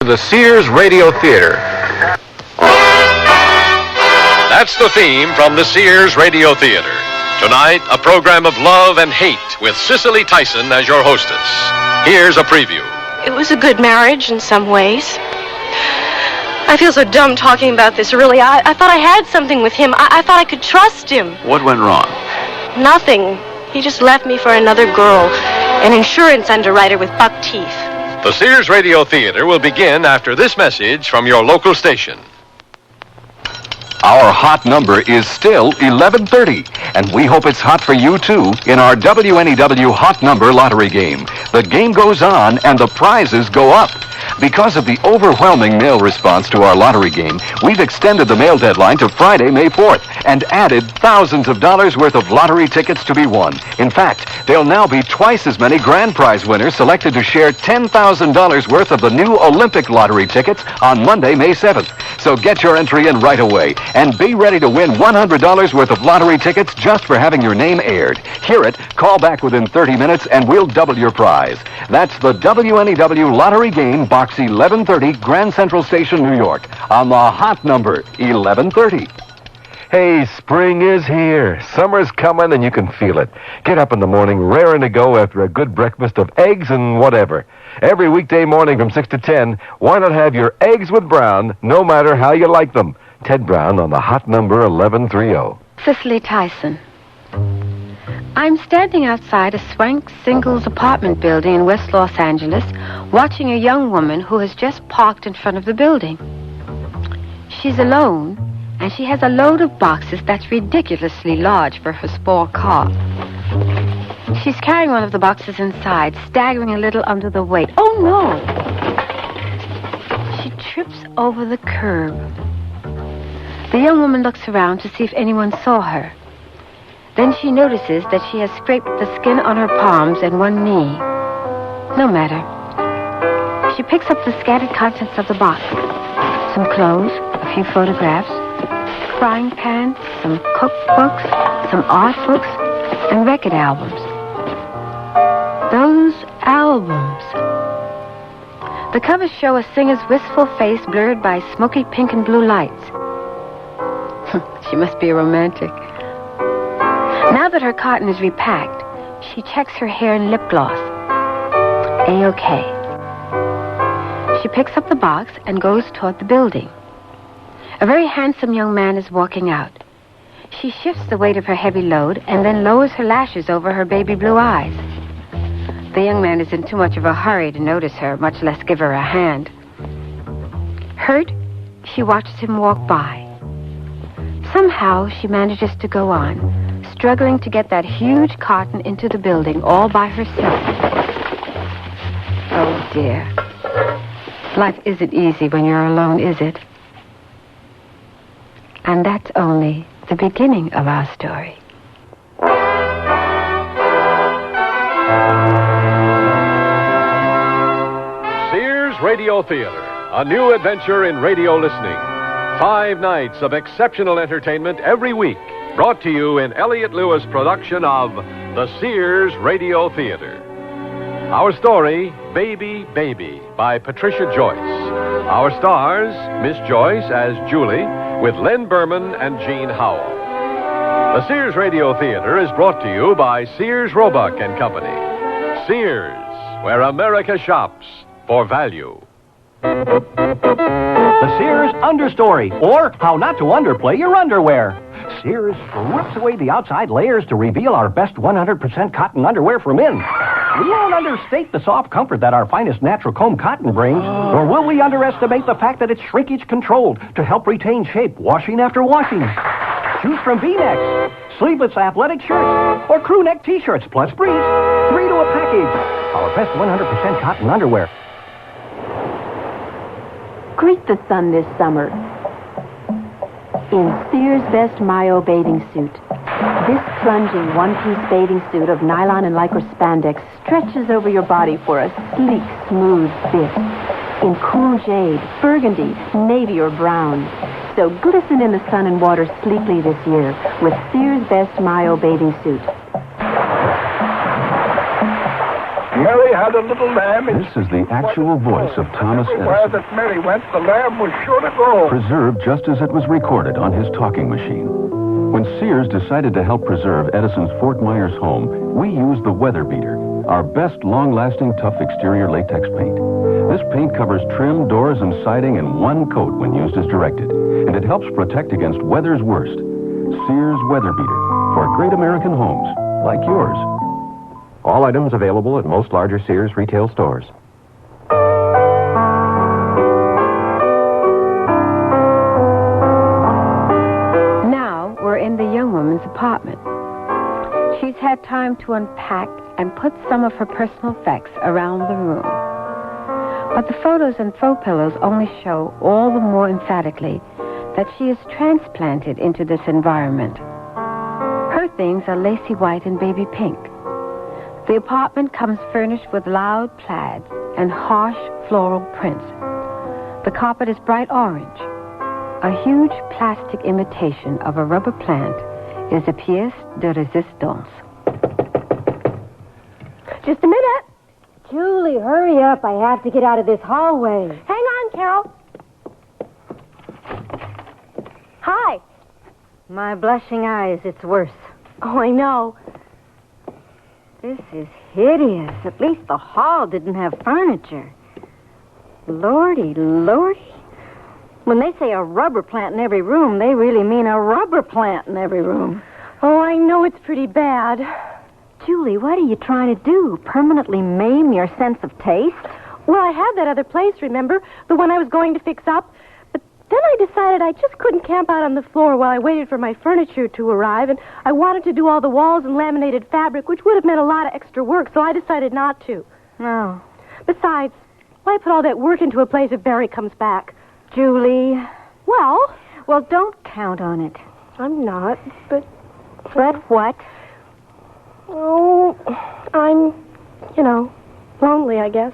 The Sears Radio Theater. That's the theme from the Sears Radio Theater. Tonight, a program of love and hate with Cicely Tyson as your hostess. Here's a preview. It was a good marriage in some ways. I feel so dumb talking about this, really. I thought I had something with him. I thought I could trust him. What went wrong? Nothing. He just left me for another girl, an insurance underwriter with buck teeth. The Sears Radio Theater will begin after this message from your local station. Our hot number is still 1130, and we hope it's hot for you, too, in our WNEW Hot Number Lottery game. The game goes on, and the prizes go up. Because of the overwhelming mail response to our lottery game, we've extended the mail deadline to Friday, May 4th, and added thousands of dollars worth of lottery tickets to be won. In fact, there'll now be twice as many grand prize winners selected to share $10,000 worth of the new Olympic lottery tickets on Monday, May 7th. So get your entry in right away, and be ready to win $100 worth of lottery tickets just for having your name aired. Hear it, call back within 30 minutes, and we'll double your prize. That's the WNEW Lottery Game, Box 1130, Grand Central Station, New York, on the hot number 1130. Hey, spring is here. Summer's coming and you can feel it. Get up in the morning raring to go after a good breakfast of eggs and whatever. Every weekday morning from 6 to 10, why not have your eggs with Brown, no matter how you like them? Ted Brown on the hot number 1130. Cicely Tyson. I'm standing outside a swank singles apartment building in West Los Angeles, watching a young woman who has just parked in front of the building. She's alone, and she has a load of boxes that's ridiculously large for her small car. She's carrying one of the boxes inside, staggering a little under the weight. Oh, no! She trips over the curb. The young woman looks around to see if anyone saw her. Then she notices that she has scraped the skin on her palms and one knee. No matter. She picks up the scattered contents of the box. Some clothes, a few photographs, frying pans, some cookbooks, some art books, and record albums. Those albums. The covers show a singer's wistful face blurred by smoky pink and blue lights. She must be a romantic. Now that her cotton is repacked, she checks her hair and lip gloss. A-OK. She picks up the box and goes toward the building. A very handsome young man is walking out. She shifts the weight of her heavy load and then lowers her lashes over her baby blue eyes. The young man is in too much of a hurry to notice her, much less give her a hand. Hurt, she watches him walk by. Somehow, she manages to go on, struggling to get that huge carton into the building all by herself. Oh, dear. Life isn't easy when you're alone, is it? And that's only the beginning of our story. Sears Radio Theater, a new adventure in radio listening. 5 nights of exceptional entertainment every week, brought to you in Elliott Lewis' production of the Sears Radio Theater. Our story, Baby, Baby, by Patricia Joyce. Our stars, Miss Joyce as Julie, with Len Berman and Jean Howell. The Sears Radio Theater is brought to you by Sears Roebuck and Company. Sears, where America shops for value. The Sears Understory, or How Not to Underplay Your Underwear. Sears strips away the outside layers to reveal our best 100% cotton underwear for men. We won't understate the soft comfort that our finest natural comb cotton brings, nor will we underestimate the fact that it's shrinkage controlled to help retain shape washing after washing. Choose from V-necks, sleeveless athletic shirts, or crew neck t-shirts plus briefs. 3 to a package. Our best 100% cotton underwear. Greet the sun this summer in Sears' Best Mayo bathing suit. This plunging one-piece bathing suit of nylon and lycra spandex stretches over your body for a sleek, smooth fit. In cool jade, burgundy, navy, or brown. So glisten in the sun and water sleekly this year with Sears' Best Mayo bathing suit. Mary had a little lamb. This is the actual voice of Thomas Everywhere Edison, that Mary went, the lamb was sure to go. preserved just as it was recorded on his talking machine. When Sears decided to help preserve Edison's Fort Myers home, we used the Weather Beater, our best long-lasting tough exterior latex paint. This paint covers trim, doors, and siding in one coat when used as directed, and it helps protect against weather's worst. Sears Weather Beater for great American homes like yours. All items available at most larger Sears retail stores. Now we're in the young woman's apartment. She's had time to unpack and put some of her personal effects around the room. But the photos and throw pillows only show all the more emphatically that she is transplanted into this environment. Her things are lacy white and baby pink. The apartment comes furnished with loud plaids and harsh floral prints. The carpet is bright orange. A huge plastic imitation of a rubber plant is a pièce de résistance. Just a minute. Julie, hurry up. I have to get out of this hallway. Hang on, Carol. Hi. My blushing eyes, it's worse. Oh, I know. This is hideous. At least the hall didn't have furniture. Lordy, lordy. When they say a rubber plant in every room, they really mean a rubber plant in every room. Oh, I know it's pretty bad. Julie, what are you trying to do? Permanently maim your sense of taste? Well, I had that other place, remember? The one I was going to fix up. But then I decided I just couldn't camp out on the floor while I waited for my furniture to arrive, and I wanted to do all the walls in laminated fabric, which would have meant a lot of extra work, so I decided not to. No. Besides, why put all that work into a place if Barry comes back? Julie. Well, Don't count on it. I'm not, but... But what? Oh, I'm, lonely, I guess.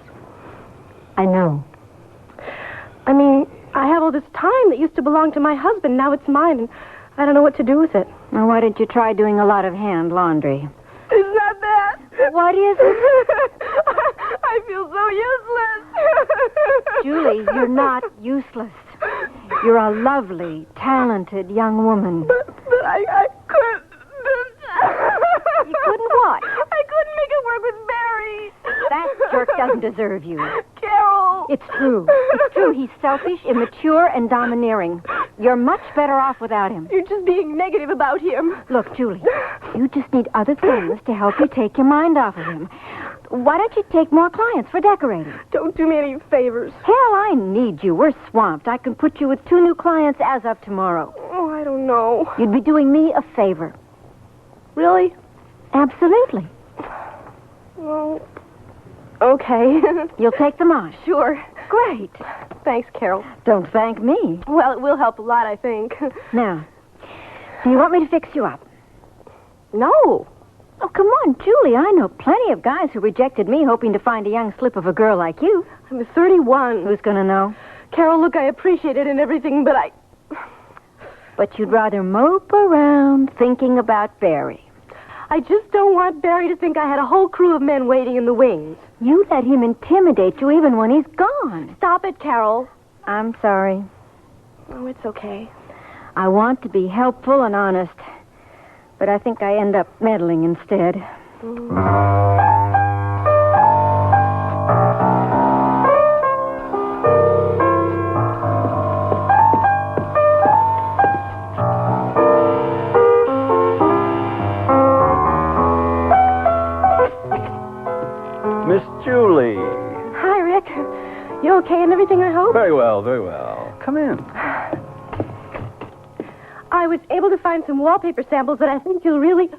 I know. I mean, I have all this time that used to belong to my husband. Now it's mine, and I don't know what to do with it. Now, why didn't you try doing a lot of hand laundry? It's not that. What is it? I feel so useless. Julie, you're not useless. You're a lovely, talented young woman. But I couldn't. You couldn't what? I couldn't make it work with Barry. That jerk doesn't deserve you. Carol. It's true. It's true. He's selfish, immature, and domineering. You're much better off without him. You're just being negative about him. Look, Julie, you just need other things to help you take your mind off of him. Why don't you take more clients for decorating? Don't do me any favors. Hell, I need you. We're swamped. I can put you with 2 new clients as of tomorrow. Oh, I don't know. You'd be doing me a favor. Really? Absolutely. Well, okay. You'll take them on. Sure. Great. Thanks, Carol. Don't thank me. Well, it will help a lot, I think. Now, do you want me to fix you up? No. Oh, come on, Julie. I know plenty of guys who rejected me hoping to find a young slip of a girl like you. I'm 31. Who's going to know? Carol, look, I appreciate it and everything, but But you'd rather mope around thinking about Barry. I just don't want Barry to think I had a whole crew of men waiting in the wings. You let him intimidate you even when he's gone. Stop it, Carol. I'm sorry. Oh, it's okay. I want to be helpful and honest, but I think I end up meddling instead. Miss Julie. Hi, Rick. You okay and everything, I hope? Very well, very well. Come in. I was able to find some wallpaper samples that I think you'll really...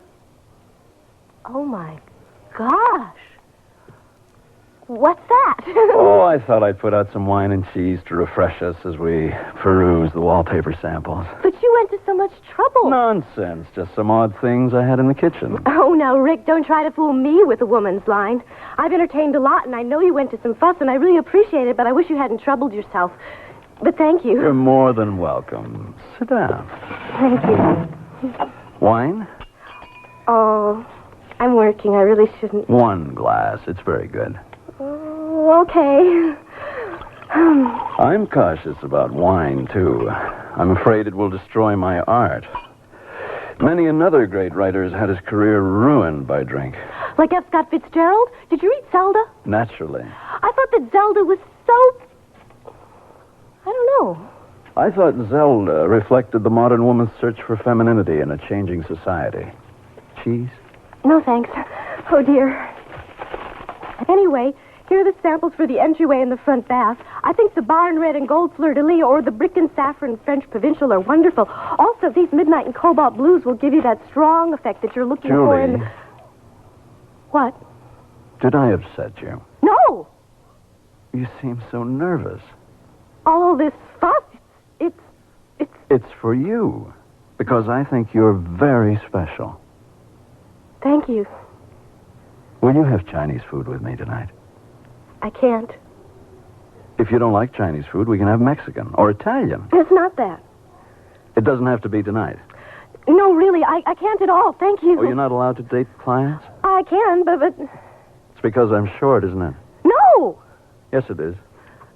Oh, my gosh. What's that? Oh, I thought I'd put out some wine and cheese to refresh us as we peruse the wallpaper samples. But you went to so much trouble. Nonsense. Just some odd things I had in the kitchen. Oh, now, Rick, don't try to fool me with a woman's line. I've entertained a lot, and I know you went to some fuss, and I really appreciate it, but I wish you hadn't troubled yourself. But thank you. You're more than welcome. Sit down. Thank you. Wine? Oh, I'm working. I really shouldn't. One glass. It's very good. Oh, okay. I'm cautious about wine, too. I'm afraid it will destroy my art. Many another great writer has had his career ruined by drink. Like F. Scott Fitzgerald? Did you read Zelda? Naturally. I thought that Zelda was so... I don't know. I thought Zelda reflected the modern woman's search for femininity in a changing society. Cheese? No, thanks. Oh, dear. Anyway, here are the samples for the entryway and the front bath. I think the barn red and gold fleur-de-lis or the brick and saffron French provincial are wonderful. Also, these midnight and cobalt blues will give you that strong effect that you're looking for in... Julie. What? Did I upset you? No! You seem so nervous. All this fuss, It's for you. Because I think you're very special. Thank you. Will you have Chinese food with me tonight? I can't. If you don't like Chinese food, we can have Mexican or Italian. It's not that. It doesn't have to be tonight. No, really, I can't at all. Thank you. Oh, you're not allowed to date clients? I can, but... It's because I'm short, isn't it? No! Yes, it is.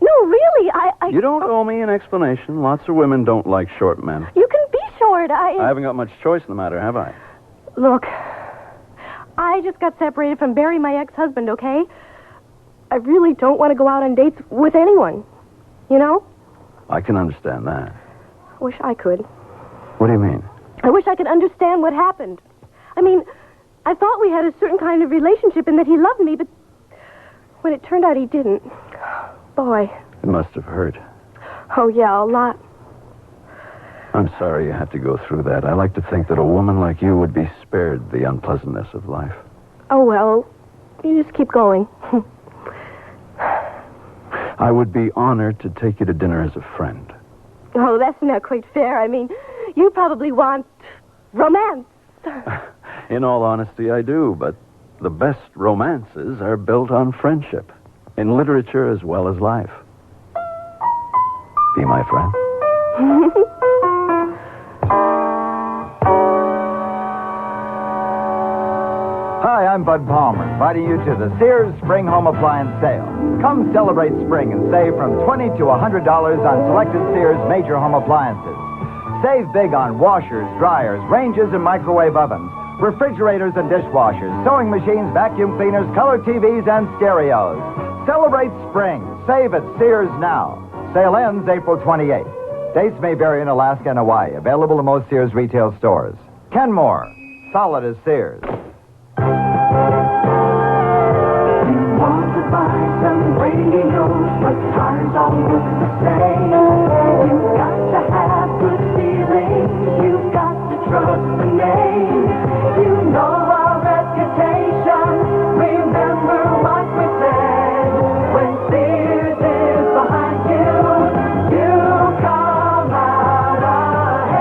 No, really, I... You don't owe me an explanation. Lots of women don't like short men. You can be short. I haven't got much choice in the matter, have I? Look, I just got separated from Barry, my ex-husband, okay? I really don't want to go out on dates with anyone. You know? I can understand that. I wish I could. What do you mean? I wish I could understand what happened. I mean, I thought we had a certain kind of relationship and that he loved me, but when it turned out he didn't, boy. It must have hurt. Oh, yeah, a lot. I'm sorry you had to go through that. I like to think that a woman like you would be spared the unpleasantness of life. Oh, well, you just keep going. I would be honored to take you to dinner as a friend. Oh, that's not quite fair. I mean, you probably want romance. In all honesty, I do, but the best romances are built on friendship, in literature as well as life. Be my friend. Hi, I'm Bud Palmer, inviting you to the Sears Spring Home Appliance Sale. Come celebrate spring and save from $20 to $100 on selected Sears major home appliances. Save big on washers, dryers, ranges, and microwave ovens, refrigerators and dishwashers, sewing machines, vacuum cleaners, color TVs, and stereos. Celebrate spring. Save at Sears now. Sale ends April 28th. Dates may vary in Alaska and Hawaii. Available in most Sears retail stores. Kenmore. Solid as Sears. Radios, but cars all look the same. You've got to have good feelings. You've got to trust the name. You know our reputation. Remember what we said. When Sears is behind you, you come out ahead.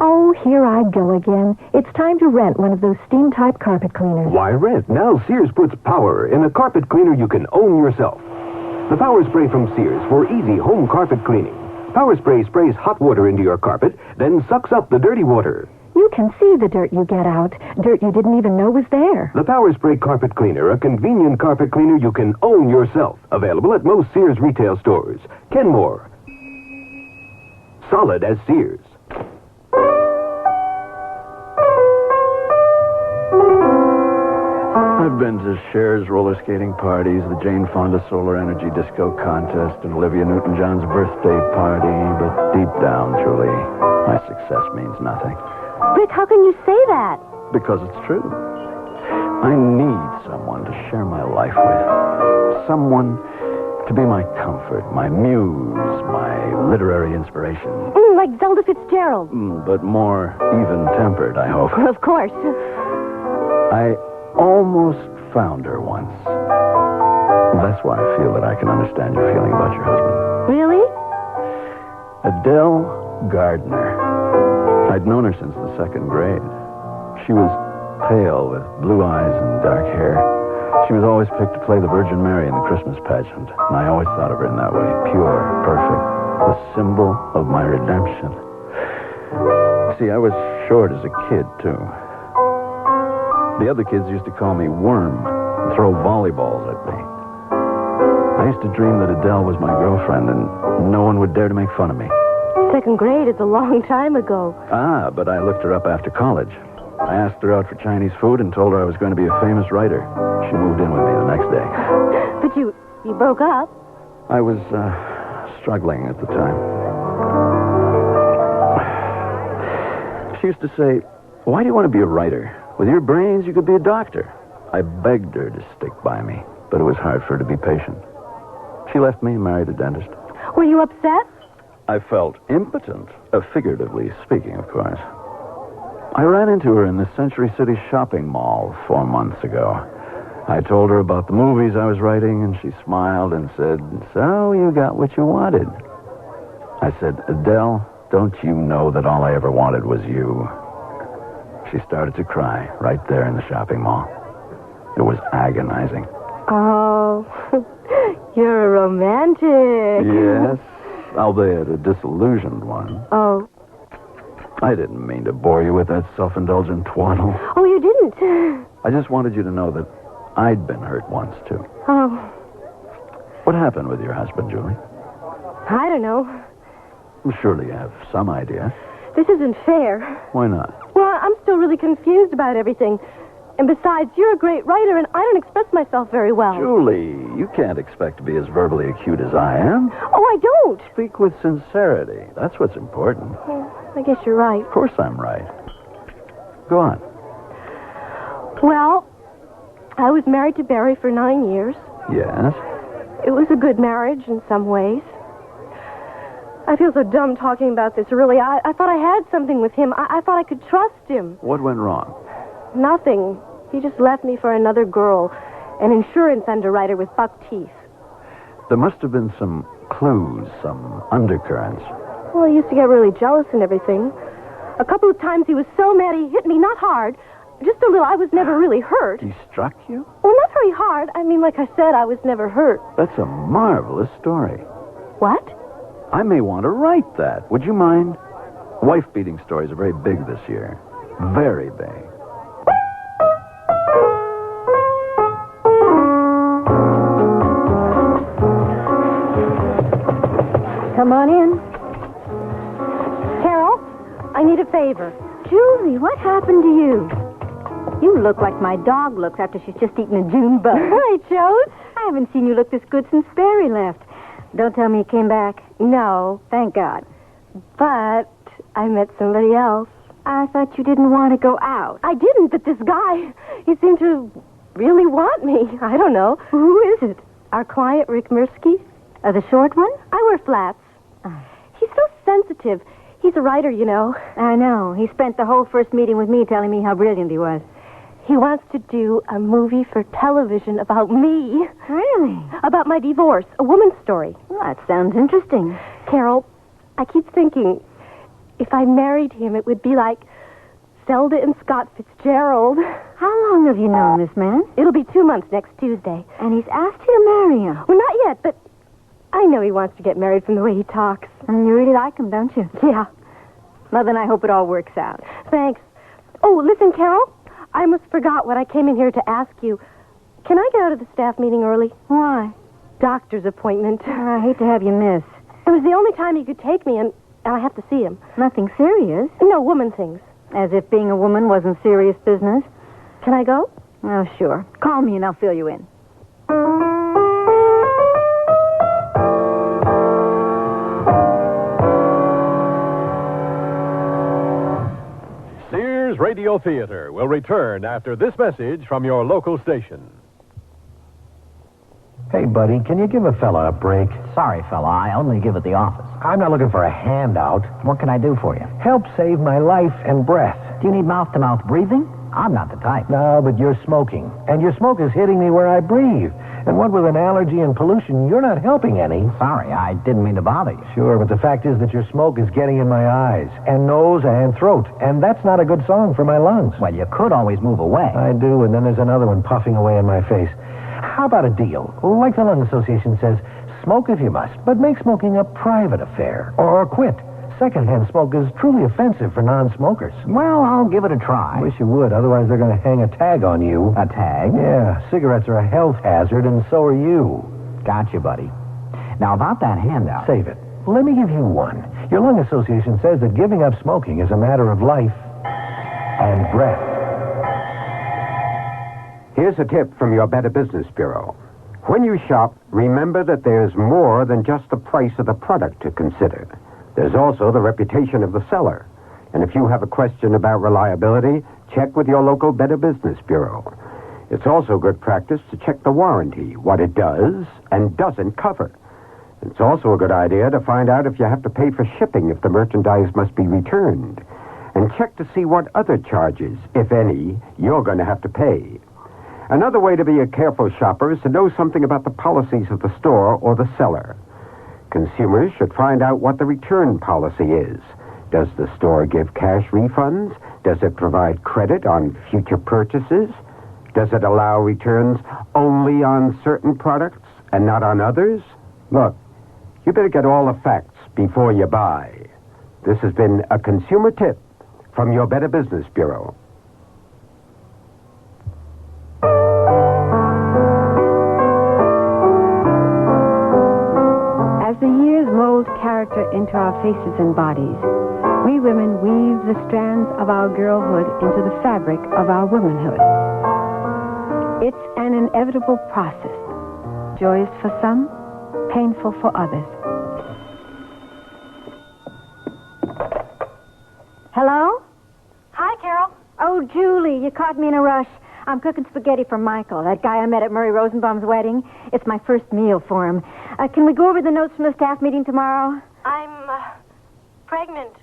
Oh, here I go again. It's time to rent one of those steam-type carpet cleaners. Why rent? Now Sears puts power in a carpet cleaner you can own yourself. The Power Spray from Sears for easy home carpet cleaning. Power Spray sprays hot water into your carpet, then sucks up the dirty water. You can see the dirt you get out. Dirt you didn't even know was there. The Power Spray Carpet Cleaner, a convenient carpet cleaner you can own yourself. Available at most Sears retail stores. Kenmore. Solid as Sears. I've been to Cher's roller skating parties, the Jane Fonda Solar Energy Disco Contest, and Olivia Newton-John's birthday party, but deep down, Julie, my success means nothing. Rick, how can you say that? Because it's true. I need someone to share my life with. Someone to be my comfort, my muse, my literary inspiration. Like Zelda Fitzgerald. But more even-tempered, I hope. Of course. I almost found her once. That's why I feel that I can understand your feeling about your husband. Really? Adele Gardner. I'd known her since the second grade. She was pale with blue eyes and dark hair. She was always picked to play the Virgin Mary in the Christmas pageant, and I always thought of her in that way, pure, perfect, the symbol of my redemption. See, I was short as a kid, too. The other kids used to call me Worm and throw volleyballs at me. I used to dream that Adele was my girlfriend, and no one would dare to make fun of me. Second grade is a long time ago. Ah, but I looked her up after college. I asked her out for Chinese food and told her I was going to be a famous writer. She moved in with me the next day. But you broke up. I was struggling at the time. She used to say, "Why do you want to be a writer? With your brains, you could be a doctor." I begged her to stick by me, but it was hard for her to be patient. She left me and married a dentist. Were you upset? I felt impotent, figuratively speaking, of course. I ran into her in the Century City shopping mall 4 months ago. I told her about the movies I was writing, and she smiled and said, "So you got what you wanted." I said, "Adele, don't you know that all I ever wanted was you?" She started to cry right there in the shopping mall. It was agonizing. Oh, you're a romantic. Yes, albeit a disillusioned one. Oh. I didn't mean to bore you with that self-indulgent twaddle. Oh, you didn't? I just wanted you to know that I'd been hurt once, too. Oh. What happened with your husband, Julie? I don't know. Surely you have some idea. This isn't fair. Why not? Well, I'm still really confused about everything. And besides, you're a great writer, and I don't express myself very well. Julie, you can't expect to be as verbally acute as I am. Oh, I don't. Speak with sincerity. That's what's important. I guess you're right. Of course I'm right. Go on. Well, I was married to Barry for 9 years. Yes? It was a good marriage in some ways. I feel so dumb talking about this, really. I thought I had something with him. I thought I could trust him. What went wrong? Nothing. He just left me for another girl, an insurance underwriter with buck teeth. There must have been some clues, some undercurrents. Well, he used to get really jealous and everything. A couple of times he was so mad he hit me, not hard, just a little. I was never really hurt. He struck you? Well, not very hard. I mean, like I said, I was never hurt. That's a marvelous story. What? I may want to write that. Would you mind? Wife-beating stories are very big this year. Very big. Come on in. Carol, I need a favor. Julie, what happened to you? You look like my dog looks after she's just eaten a June bug. Hi, Joe. I haven't seen you look this good since Barry left. Don't tell me you came back. No. Thank God. But I met somebody else. I thought you didn't want to go out. I didn't, but this guy, he seemed to really want me. I don't know. Who is it? Our client, Rick Mirsky. The short one? I wear flats. He's so sensitive. He's a writer, you know. I know. He spent the whole first meeting with me telling me how brilliant he was. He wants to do a movie for television about me. Really? About my divorce. A woman's story. Well, that sounds interesting. Carol, I keep thinking, if I married him, it would be like Zelda and Scott Fitzgerald. How long have you known this man? It'll be 2 months next Tuesday. And he's asked you to marry him? Well, not yet, but I know he wants to get married from the way he talks. And you really like him, don't you? Yeah. Well, then I hope it all works out. Thanks. Oh, listen, Carol. I almost forgot what I came in here to ask you. Can I get out of the staff meeting early? Why? Doctor's appointment. I hate to have you miss. It was the only time he could take me, and I have to see him. Nothing serious? No, woman things. As if being a woman wasn't serious business. Can I go? Oh, sure. Call me and I'll fill you in. Sears Radio Theater will return after this message from your local station. Hey, buddy, can you give a fella a break? Sorry, fella, I only give at the office. I'm not looking for a handout. What can I do for you? Help save my life and breath. Do you need mouth-to-mouth breathing? I'm not the type. No, but you're smoking. And your smoke is hitting me where I breathe. And what with an allergy and pollution, you're not helping any. Sorry, I didn't mean to bother you. Sure, but the fact is that your smoke is getting in my eyes and nose and throat. And that's not a good song for my lungs. Well, you could always move away. I do, and then there's another one puffing away in my face. How about a deal? Like the Lung Association says, smoke if you must, but make smoking a private affair. Or quit. secondhand smoke is truly offensive for non-smokers. Well, I'll give it a try. Wish you would, otherwise they're going to hang a tag on you. A tag? Yeah, cigarettes are a health hazard, and so are you. Gotcha, buddy. Now, about that handout. Save it. Let me give you one. Your lung association says that giving up smoking is a matter of life and breath. Here's a tip from your Better Business Bureau. When you shop, remember that there's more than just the price of the product to consider. There's also the reputation of the seller. And if you have a question about reliability, check with your local Better Business Bureau. It's also good practice to check the warranty, what it does and doesn't cover. It's also a good idea to find out if you have to pay for shipping if the merchandise must be returned. And check to see what other charges, if any, you're going to have to pay. Another way to be a careful shopper is to know something about the policies of the store or the seller. Consumers should find out what the return policy is. Does the store give cash refunds? Does it provide credit on future purchases? Does it allow returns only on certain products and not on others? Look, you better get all the facts before you buy. This has been a consumer tip from your Better Business Bureau. As the years mold character into our faces and bodies, we women weave the strands of our girlhood into the fabric of our womanhood. It's an inevitable process, joyous for some, painful for others. Hello? Hi, Carol. Oh, Julie, you caught me in a rush. I'm cooking spaghetti for Michael, that guy I met at Murray Rosenbaum's wedding. It's my first meal for him. Can we go over the notes from the staff meeting tomorrow? I'm pregnant.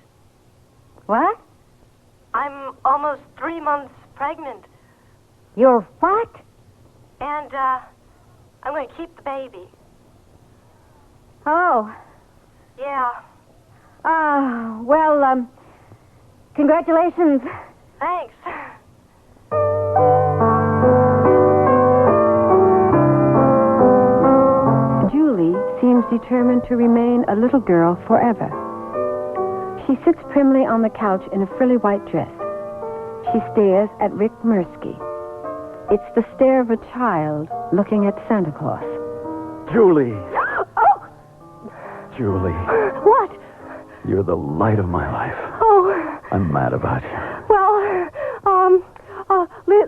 What? I'm almost 3 months pregnant. You're what? And, I'm going to keep the baby. Oh. Yeah. Well, congratulations. Thanks. Julie seems determined to remain a little girl forever. She sits primly on the couch in a frilly white dress. She stares at Rick Mirsky. It's the stare of a child looking at Santa Claus. Julie. Oh! Julie. What? You're the light of my life. Oh. I'm mad about you. Well,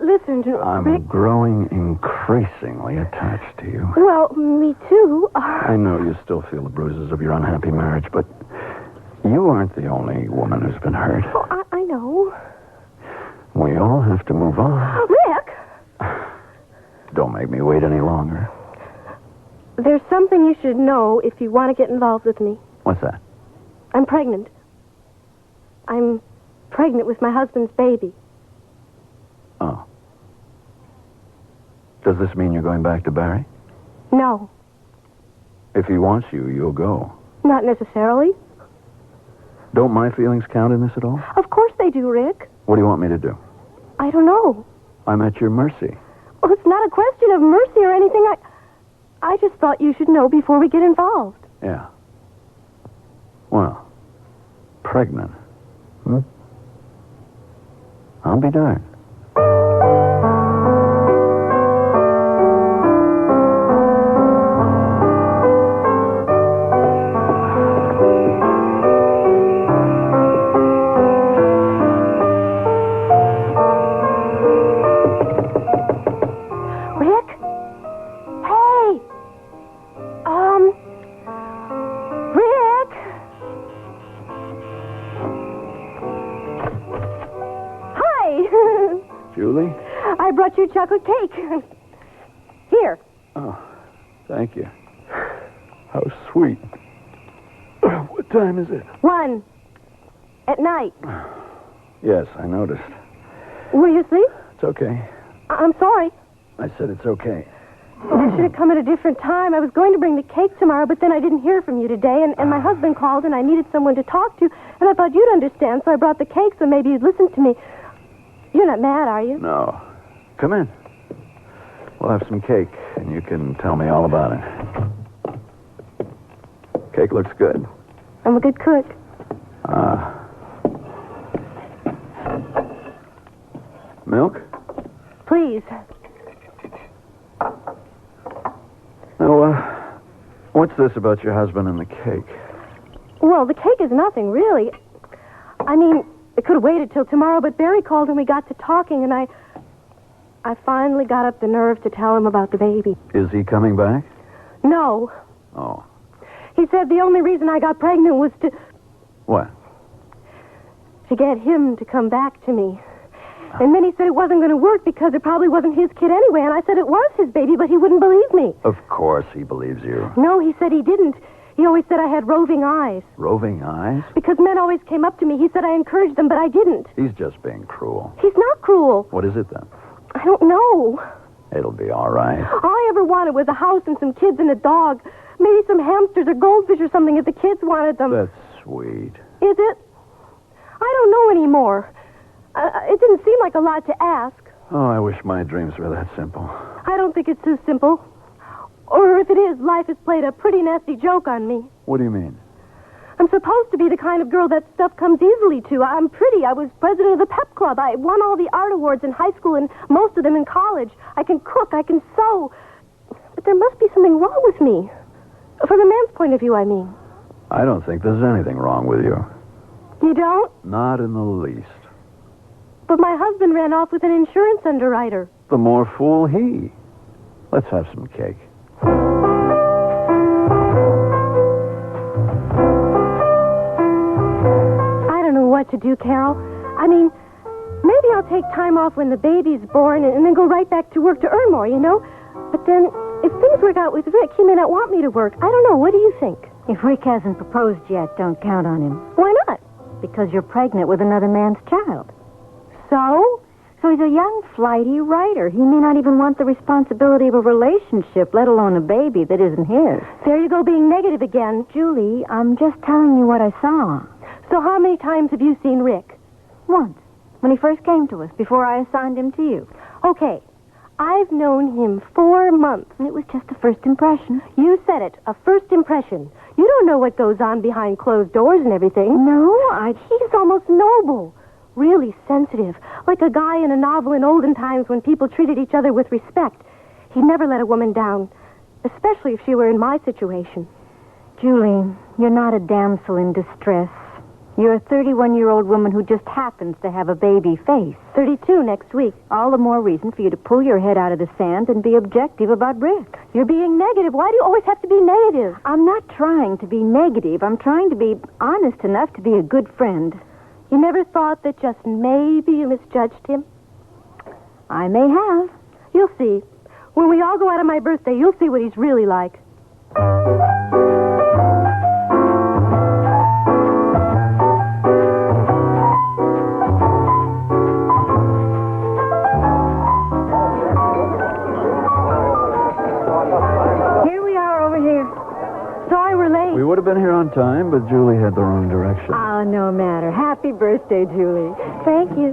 listen to I'm Rick. growing increasingly attached to you. Well, me too. I know you still feel the bruises of your unhappy marriage, but you aren't the only woman who's been hurt. Oh, I know. We all have to move on. Rick! Don't make me wait any longer. There's something you should know if you want to get involved with me. What's that? I'm pregnant. I'm pregnant with my husband's baby. Oh. Does this mean you're going back to Barry? No, If he wants you, you'll go. not necessarily. Don't my feelings count in this at all? Of course they do, Rick. What do you want me to do? I don't know. I'm at your mercy. Well, it's not a question of mercy or anything. I just thought you should know before we get involved. Yeah. Well, pregnant. I'll be darned. Rick? Hey! Rick? Hi! Julie? I brought you chocolate cake. Here. Oh, thank you. How sweet. What time is it? 1 at night. Yes, I noticed. Were you asleep? It's okay. I'm sorry. I said it's okay. I should have come at a different time. I was going to bring the cake tomorrow, but then I didn't hear from you today, and my husband called, and I needed someone to talk to, and I thought you'd understand, so I brought the cake, so maybe you'd listen to me. You're not mad, are you? No. Come in. We'll have some cake, and you can tell me all about it. Cake looks good. I'm a good cook. Milk? Please. Now, what's this about your husband and the cake? Well, the cake is nothing, really. I mean, it could have waited till tomorrow, but Barry called and we got to talking, and I finally got up the nerve to tell him about the baby. Is he coming back? No. Oh. He said the only reason I got pregnant was to... What? To get him to come back to me. And then he said it wasn't going to work because it probably wasn't his kid anyway, and I said it was his baby, but he wouldn't believe me. Of course he believes you. No, he said he didn't. He always said I had roving eyes. Roving eyes? Because men always came up to me. He said I encouraged them, but I didn't. He's just being cruel. He's not cruel. What is it then? I don't know. It'll be all right. All I ever wanted was a house and some kids and a dog. Maybe some hamsters or goldfish or something if the kids wanted them. That's sweet. Is it? I don't know anymore. It didn't seem like a lot to ask. Oh, I wish my dreams were that simple. I don't think it's so simple. Or if it is, life has played a pretty nasty joke on me. What do you mean? I'm supposed to be the kind of girl that stuff comes easily to. I'm pretty. I was president of the pep club. I won all the art awards in high school and most of them in college. I can cook. I can sew. But there must be something wrong with me. From a man's point of view, I mean. I don't think there's anything wrong with you. You don't? Not in the least. But my husband ran off with an insurance underwriter. The more fool he. Let's have some cake. I don't know what to do, Carol. I mean, maybe I'll take time off when the baby's born and then go right back to work to earn more, you know? But then, if things work out with Rick, he may not want me to work. I don't know. What do you think? If Rick hasn't proposed yet, don't count on him. Why not? Because you're pregnant with another man's child. So? So he's a young, flighty writer. He may not even want the responsibility of a relationship, let alone a baby that isn't his. There you go, being negative again. Julie, I'm just telling you what I saw. So how many times have you seen Rick? Once. When he first came to us, before I assigned him to you. Okay. I've known him 4 months. And it was just a first impression. You said it, a first impression. You don't know what goes on behind closed doors and everything. No, He's almost noble. Really sensitive. Like a guy in a novel in olden times when people treated each other with respect. He'd never let a woman down. Especially if she were in my situation. Julie, you're not a damsel in distress. You're a 31-year-old woman who just happens to have a baby face. 32 next week. All the more reason for you to pull your head out of the sand and be objective about Rick. You're being negative. Why do you always have to be negative? I'm not trying to be negative. I'm trying to be honest enough to be a good friend. You never thought that just maybe you misjudged him? I may have. You'll see. When we all go out on my birthday, you'll see what he's really like. Here we are over here. Sorry we're late. We would have been here on time, but Julie had the wrong direction. Oh, no matter. Happy birthday, Julie. Thank you.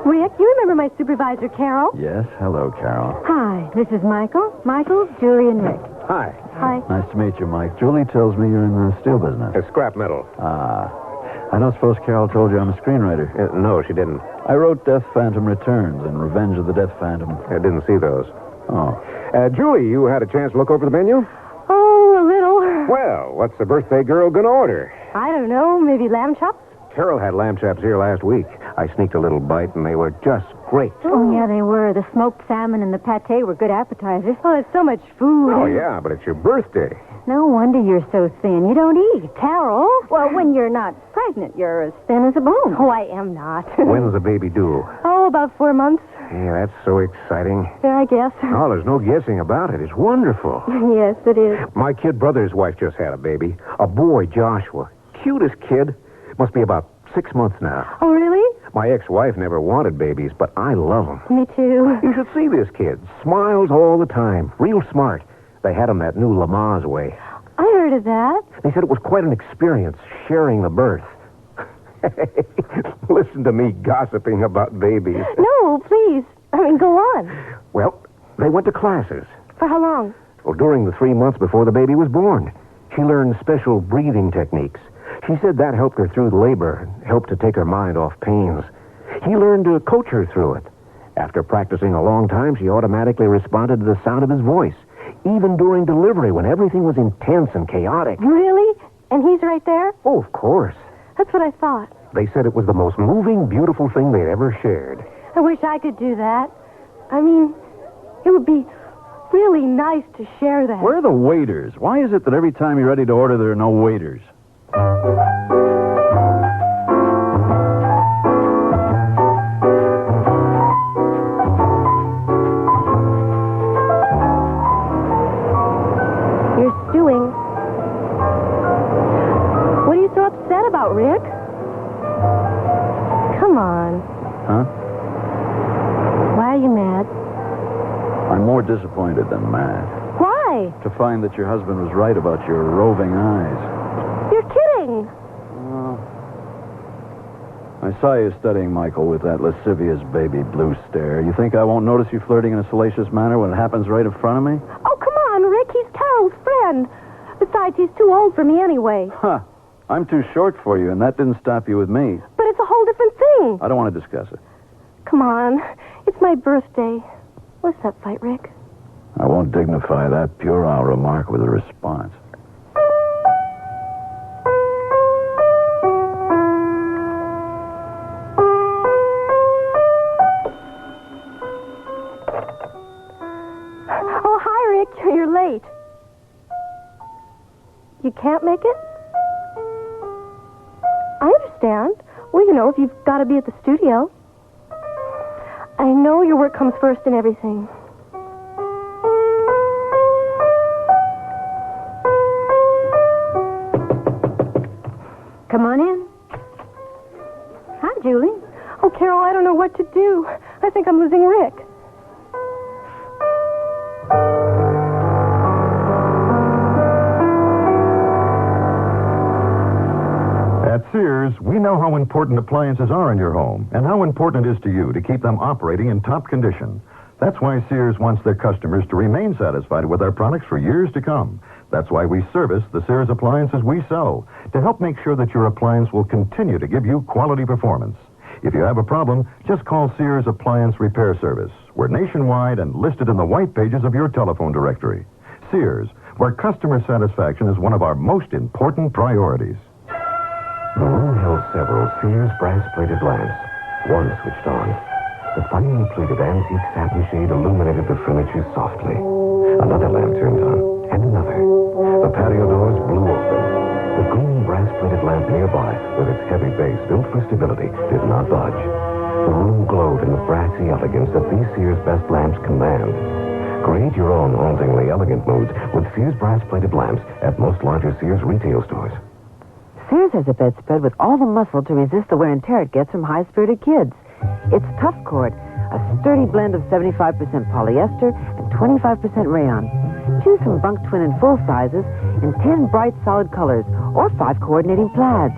Rick, you remember my supervisor, Carol? Yes, hello, Carol. Hi, this is Michael. Michael, Julie, and Rick. Hi. Hi. Nice to meet you, Mike. Julie tells me you're in the steel business. Scrap metal. I don't suppose Carol told you I'm a screenwriter. No, she didn't. I wrote Death Phantom Returns and Revenge of the Death Phantom. I didn't see those. Oh. Julie, you had a chance to look over the menu? Oh, a little. Well, what's the birthday girl gonna order? I don't know. Maybe lamb chops? Carol had lamb chops here last week. I sneaked a little bite, and they were just great. Oh, yeah, they were. The smoked salmon and the pâté were good appetizers. Oh, it's so much food. Oh, yeah, but it's your birthday. No wonder you're so thin. You don't eat. Carol? Well, when you're not pregnant, you're as thin as a bone. Oh, I am not. When's the baby due? Oh, about 4 months. Yeah, that's so exciting. Yeah, I guess. Oh, there's no guessing about it. It's wonderful. Yes, it is. My kid brother's wife just had a baby. A boy, Joshua. Cutest kid. Must be about 6 months now. Oh, really? My ex-wife never wanted babies, but I love them. Me too. You should see this kid. Smiles all the time. Real smart. They had him that new Lamaze way. I heard of that. They said it was quite an experience, sharing the birth. Listen to me gossiping about babies. No, please. I mean, go on. Well, they went to classes. For how long? Well, during the 3 months before the baby was born. She learned special breathing techniques. She said that helped her through labor, helped to take her mind off pains. He learned to coach her through it. After practicing a long time, she automatically responded to the sound of his voice, even during delivery when everything was intense and chaotic. Really? And he's right there? Oh, of course. That's what I thought. They said it was the most moving, beautiful thing they'd ever shared. I wish I could do that. I mean, it would be really nice to share that. Where are the waiters? Why is it that every time you're ready to order, there are no waiters? You're stewing. What are you so upset about, Rick? Come on. Huh? Why are you mad? I'm more disappointed than mad. Why? To find that your husband was right about your roving eyes. You're kidding. I saw you studying Michael with that lascivious baby blue stare. You think I won't notice you flirting in a salacious manner when it happens right in front of me? Oh, come on, Rick. He's Carol's friend. Besides, he's too old for me anyway. Huh. I'm too short for you, and that didn't stop you with me. But it's a whole different thing. I don't want to discuss it. Come on. It's my birthday. What's that fight, Rick? I won't dignify that puerile remark with a response. Oh, hi, Rick. You're late. You can't make it? I understand. Well, you know, if you've got to be at the studio. I know your work comes first and everything. Come on in. Hi, Julie. Oh, Carol, I don't know what to do. I think I'm losing Rick. At Sears, we know how important appliances are in your home and how important it is to you to keep them operating in top condition. That's why Sears wants their customers to remain satisfied with our products for years to come. That's why we service the Sears appliances we sell, to help make sure that your appliance will continue to give you quality performance. If you have a problem, just call Sears Appliance Repair Service. We're nationwide and listed in the white pages of your telephone directory. Sears, where customer satisfaction is one of our most important priorities. The room held several Sears brass-plated lamps. One switched on. The finely pleated antique satin shade illuminated the furniture softly. Another lamp turned on, and another. The patio doors blew open. The green brass-plated lamp nearby, with its heavy base built for stability, did not budge. The room glowed in the brassy elegance that these Sears best lamps command. Create your own hauntingly elegant moods with Sears brass-plated lamps at most larger Sears retail stores. Sears has a bedspread with all the muscle to resist the wear and tear it gets from high-spirited kids. It's Tough Cord, a sturdy blend of 75% polyester and 25% rayon. Choose from bunk twin and full sizes in 10 bright solid colors or 5 coordinating plaids.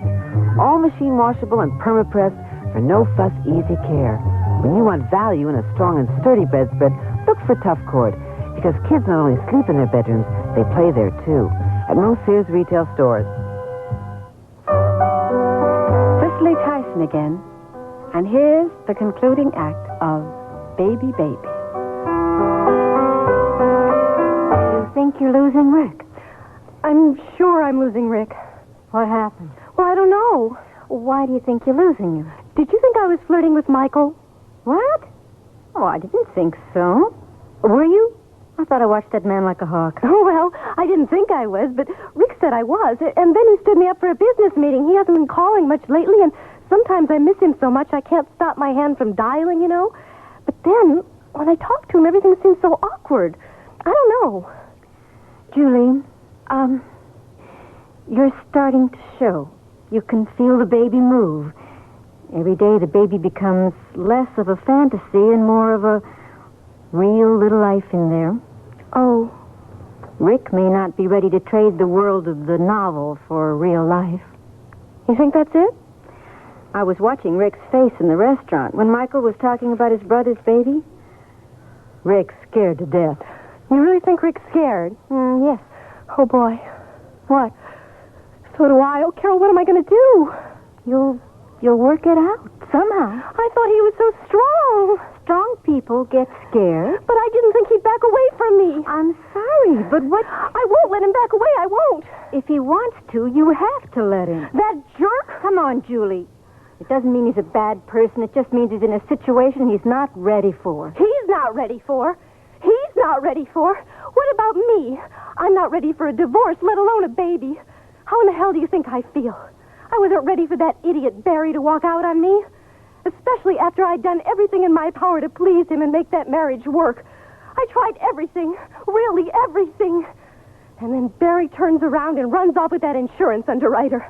All machine washable and perma-pressed for no fuss, easy care. When you want value in a strong and sturdy bedspread, look for Tough Cord, because kids not only sleep in their bedrooms, they play there too. At most Sears retail stores. Cicely Tyson again. And here's the concluding act of Baby Baby. You think you're losing Rick? I'm sure I'm losing Rick. What happened? Well, I don't know. Why do you think you're losing him? Did you think I was flirting with Michael? What? Oh, I didn't think so. Were you? I thought I watched that man like a hawk. Oh, well, I didn't think I was, but Rick said I was. And then he stood me up for a business meeting. He hasn't been calling much lately, and sometimes I miss him so much I can't stop my hand from dialing, you know. But then, when I talk to him, everything seems so awkward. I don't know. Julie, you're starting to show. You can feel the baby move. Every day the baby becomes less of a fantasy and more of a real little life in there. Oh. Rick may not be ready to trade the world of the novel for real life. You think that's it? I was watching Rick's face in the restaurant when Michael was talking about his brother's baby. Rick's scared to death. You really think Rick's scared? Yes. Oh, boy. What? So do I. Oh, Carol, what am I going to do? You'll work it out somehow. I thought he was so strong. Strong people get scared. But I didn't think he'd back away from me. I'm sorry, but what... I won't let him back away. I won't. If he wants to, you have to let him. That jerk? Come on, Julie. It doesn't mean he's a bad person. It just means he's in a situation he's not ready for. He's not ready for. He's not ready for. What about me? I'm not ready for a divorce, let alone a baby. How in the hell do you think I feel? I wasn't ready for that idiot Barry to walk out on me. Especially after I'd done everything in my power to please him and make that marriage work. I tried everything. Really everything. And then Barry turns around and runs off with that insurance underwriter.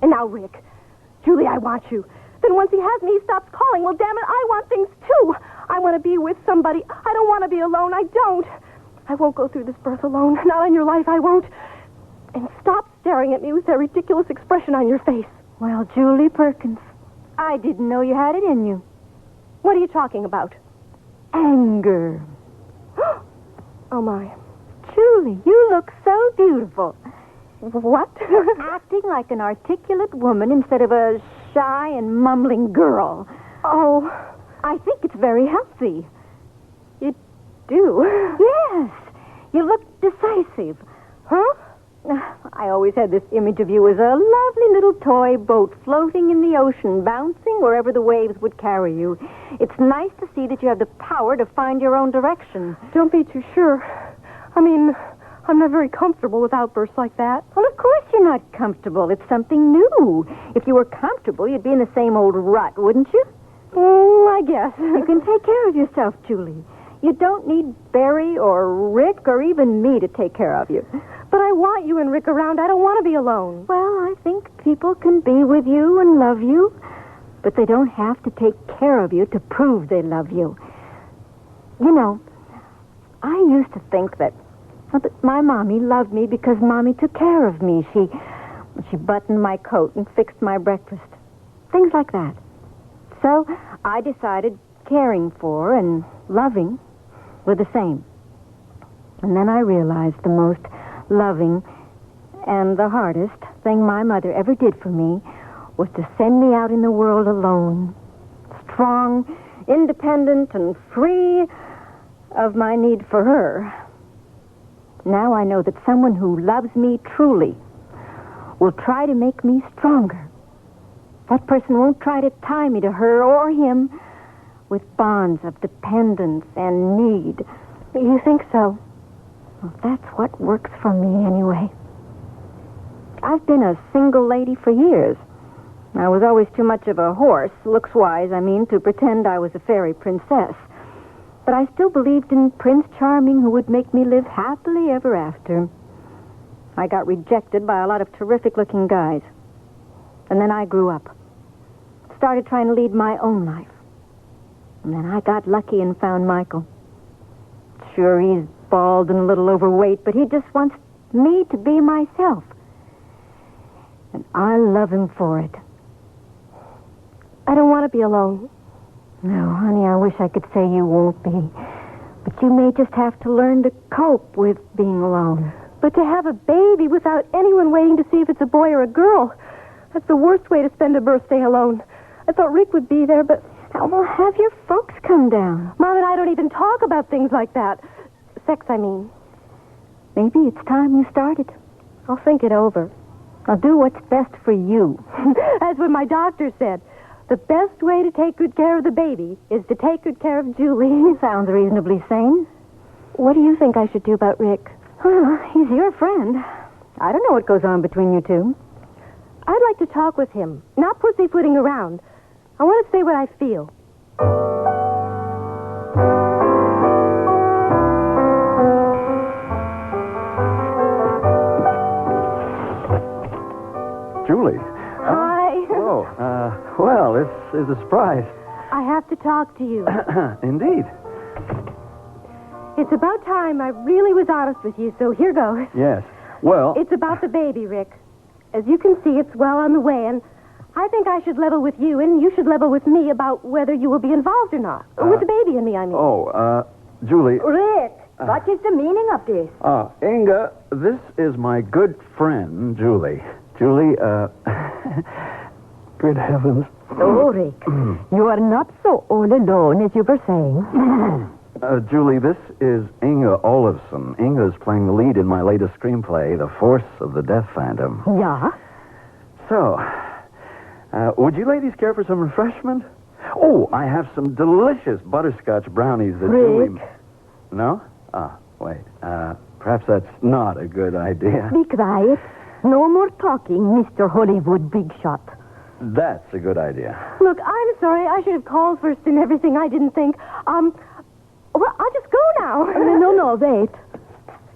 And now, Rick. Julie, I want you. Then once he has me, he stops calling. Well, damn it, I want things too. I want to be with somebody. I don't want to be alone. I don't. I won't go through this birth alone. Not on your life, I won't. And stop staring at me with that ridiculous expression on your face. Well, Julie Perkins, I didn't know you had it in you. What are you talking about? Anger. Oh, my. Julie, you look so beautiful. What? You're acting like an articulate woman instead of a shy and mumbling girl. Oh, I think it's very healthy. You do? Yes. You look decisive. Huh? I always had this image of you as a lovely little toy boat floating in the ocean, bouncing wherever the waves would carry you. It's nice to see that you have the power to find your own direction. Don't be too sure. I mean, I'm not very comfortable with outbursts like that. Well, of course you're not comfortable. It's something new. If you were comfortable, you'd be in the same old rut, wouldn't you? I guess. You can take care of yourself, Julie. You don't need Barry or Rick or even me to take care of you. But I want you and Rick around. I don't want to be alone. Well, I think people can be with you and love you, but they don't have to take care of you to prove they love you. You know, I used to think that my mommy loved me because Mommy took care of me. She buttoned my coat and fixed my breakfast. Things like that. So I decided caring for and loving were the same. And then I realized the most loving and the hardest thing my mother ever did for me was to send me out in the world alone, strong, independent, and free of my need for her. Now I know that someone who loves me truly will try to make me stronger. That person won't try to tie me to her or him with bonds of dependence and need. You think so? Well, that's what works for me anyway. I've been a single lady for years. I was always too much of a horse, looks-wise, to pretend I was a fairy princess. But I still believed in Prince Charming who would make me live happily ever after. I got rejected by a lot of terrific-looking guys. And then I grew up. Started trying to lead my own life. And then I got lucky and found Michael. Sure, he's bald and a little overweight, but he just wants me to be myself. And I love him for it. I don't want to be alone. No, honey, I wish I could say you won't be. But you may just have to learn to cope with being alone. But to have a baby without anyone waiting to see if it's a boy or a girl, that's the worst way to spend a birthday alone. I thought Rick would be there, but... Well, have your folks come down. Mom and I don't even talk about things like that. Sex, I mean. Maybe it's time you started. I'll think it over. I'll do what's best for you. That's what my doctor said. The best way to take good care of the baby is to take good care of Julie. Sounds reasonably sane. What do you think I should do about Rick? Well, he's your friend. I don't know what goes on between you two. I'd like to talk with him, not pussyfooting around. I want to say what I feel. Julie. Hi. Oh, well, this is a surprise. I have to talk to you. Indeed. It's about time I really was honest with you, so here goes. Yes. Well... It's about the baby, Rick. As you can see, it's well on the way, and I think I should level with you, and you should level with me about whether you will be involved or not. With the baby and me, I mean. Oh, Julie... Rick, what is the meaning of this? Inga, this is my good friend, Julie. Julie, good heavens. Oh, Rick, you are not so all alone as you were saying. Julie, this is Inga Olafsson. Inga's playing the lead in my latest screenplay, The Force of the Death Phantom. Yeah? So, would you ladies care for some refreshment? Oh, I have some delicious butterscotch brownies that Rick? Julie... No? Ah, wait. Perhaps that's not a good idea. Be quiet. No more talking, Mr. Hollywood Big Shot. That's a good idea. Look, I'm sorry. I should have called first and everything. I didn't think. Well, I'll just go now. No, wait.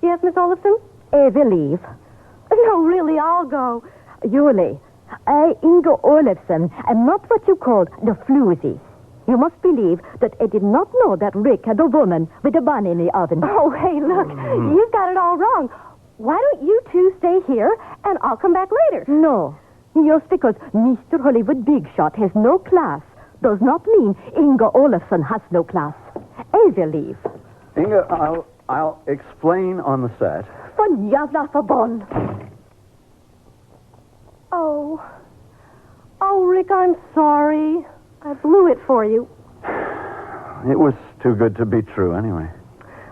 Yes, Miss Olafson? Eva, leave. No, really, I'll go. Julie, I, Inga Olafsson, am not what you call the floozy. You must believe that I did not know that Rick had a woman with a bun in the oven. Oh, hey, look, you've got it all wrong. Why don't you two stay here, and I'll come back later? No. Just because Mr. Hollywood Big Shot has no class does not mean Inga Olafsson has no class. I will leave. Inga, I'll explain on the set. Von jävla förbund. Oh, Rick, I'm sorry. I blew it for you. It was too good to be true anyway.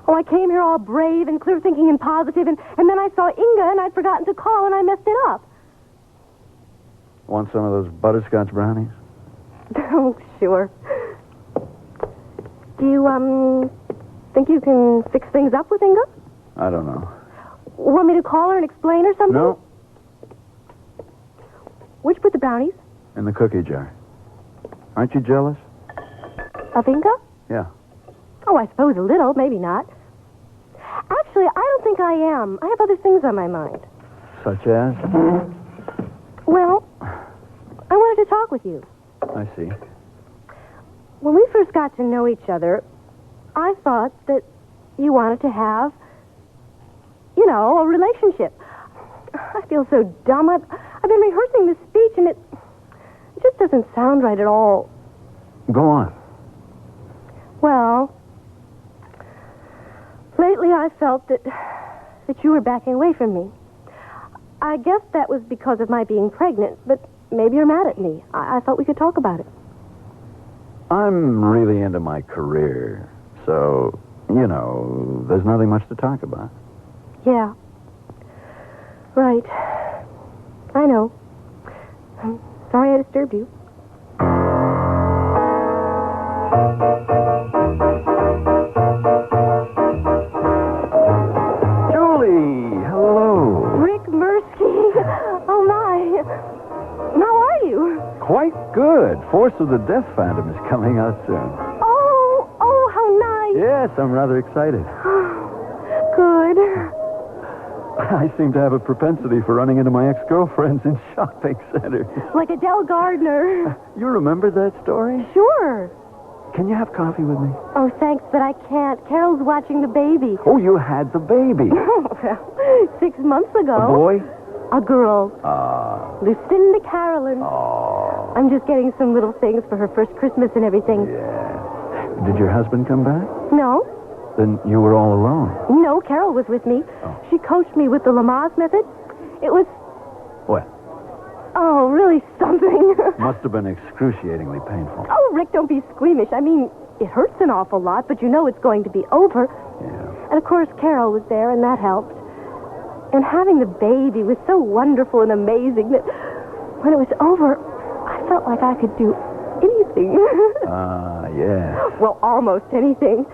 Oh, I came here all brave and clear-thinking and positive, and then I saw Inga, and I'd forgotten to call, and I messed it up. Want some of those butterscotch brownies? Oh, sure. Do you, think you can fix things up with Inga? I don't know. Want me to call her and explain or something? No, Where'd you put the brownies? in the cookie jar. Aren't you jealous? Of Inga? Yeah. Oh, I suppose a little, maybe not. Actually, I don't think I am. I have other things on my mind. Such as? Well, I wanted to talk with you. I see. When we first got to know each other, I thought that you wanted to have, a relationship. I feel so dumb. I've been rehearsing this speech, and it just doesn't sound right at all. Go on. Well, lately I felt that you were backing away from me. I guess that was because of my being pregnant, but maybe you're mad at me. I thought we could talk about it. I'm really into my career, so, there's nothing much to talk about. Yeah. Right. I know. I'm sorry I disturbed you. Julie, hello. Rick Mirsky. Oh, my. How are you? Quite good. Force of the Death Phantom is coming out soon. Oh, how nice. Yes, I'm rather excited. Good. I seem to have a propensity for running into my ex-girlfriends in shopping centers. Like Adele Gardner. You remember that story? Sure. Can you have coffee with me? Oh, thanks, but I can't. Carol's watching the baby. Oh, you had the baby. 6 months ago. A boy? A girl. Lucinda Carolyn. Oh. I'm just getting some little things for her first Christmas and everything. Yeah. Did your husband come back? No. Then you were all alone. No, Carol was with me. Oh. She coached me with the Lamaze method. It was... What? Oh, really something. Must have been excruciatingly painful. Oh, Rick, don't be squeamish. I mean, it hurts an awful lot, but you know it's going to be over. Yeah. And, of course, Carol was there, and that helped. And having the baby was so wonderful and amazing that when it was over, I felt like I could do anything. Yeah. Well, almost anything.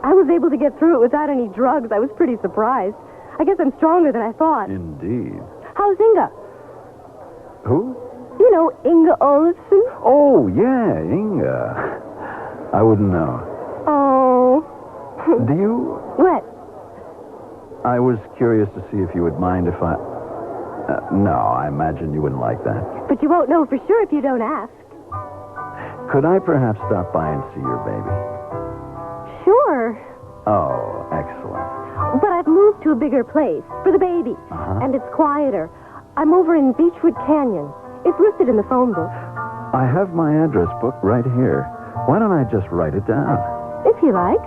I was able to get through it without any drugs. I was pretty surprised. I guess I'm stronger than I thought. Indeed. How's Inga? Who? You know, Inga Olafsson. Oh, yeah, Inga. I wouldn't know. Oh. Do you? What? I was curious to see if you would mind if I... no, I imagine you wouldn't like that. But you won't know for sure if you don't ask. Could I perhaps stop by and see your baby? Sure. Oh, excellent. But I've moved to a bigger place for the baby. And it's quieter. I'm over in Beechwood Canyon. It's listed in the phone book. I have my address book right here. Why don't I just write it down? If you like.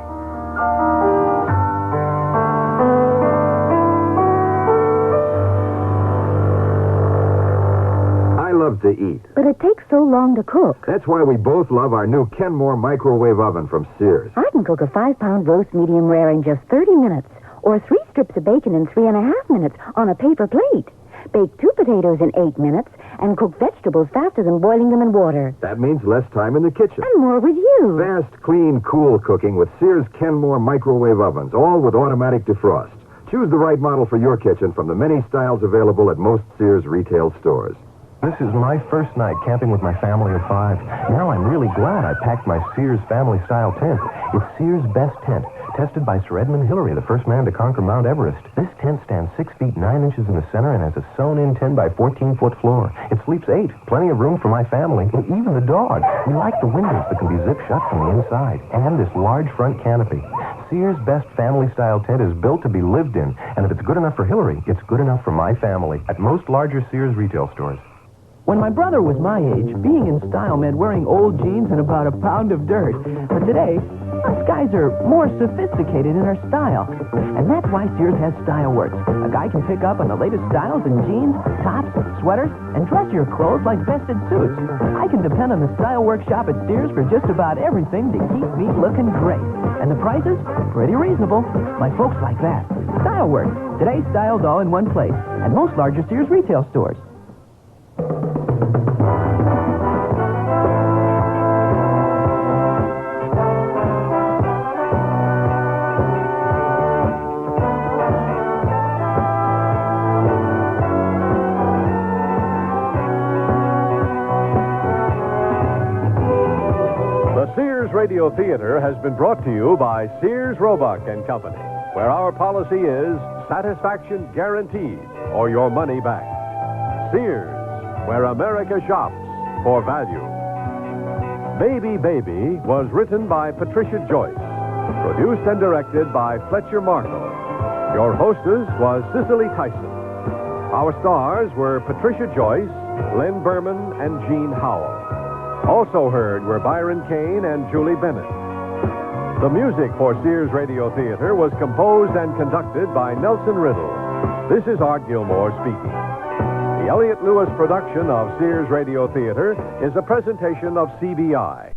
love to eat. But it takes so long to cook. That's why we both love our new Kenmore microwave oven from Sears. I can cook a 5-pound roast medium rare in just 30 minutes, or 3 strips of bacon in 3.5 minutes on a paper plate. Bake 2 potatoes in 8 minutes, and cook vegetables faster than boiling them in water. That means less time in the kitchen. And more with you. Fast, clean, cool cooking with Sears Kenmore microwave ovens, all with automatic defrost. Choose the right model for your kitchen from the many styles available at most Sears retail stores. This is my first night camping with my family of 5. Now I'm really glad I packed my Sears family-style tent. It's Sears' best tent, tested by Sir Edmund Hillary, the first man to conquer Mount Everest. This tent stands 6 feet 9 inches in the center and has a sewn-in 10 by 14-foot floor. It sleeps 8, plenty of room for my family, and even the dog. We like the windows that can be zipped shut from the inside, and this large front canopy. Sears' best family-style tent is built to be lived in, and if it's good enough for Hillary, it's good enough for my family at most larger Sears retail stores. When my brother was my age, being in style meant wearing old jeans and about a pound of dirt. But today, us guys are more sophisticated in our style. And that's why Sears has Style Works. A guy can pick up on the latest styles in jeans, tops, sweaters, and dress your clothes like vested suits. I can depend on the Style Works shop at Sears for just about everything to keep me looking great. And the prices? Pretty reasonable. My folks like that. Style Works. Today's styles all in one place. At most larger Sears retail stores. Radio Theater has been brought to you by Sears, Roebuck and Company, where our policy is satisfaction guaranteed or your money back. Sears, where America shops for value. Baby Baby was written by Patricia Joyce, produced and directed by Fletcher Markle. Your hostess was Cicely Tyson. Our stars were Patricia Joyce, Lynn Berman, and Jean Howell. Also heard were Byron Kane and Julie Bennett. The music for Sears Radio Theater was composed and conducted by Nelson Riddle. This is Art Gilmore speaking. The Elliott Lewis production of Sears Radio Theater is a presentation of CBI.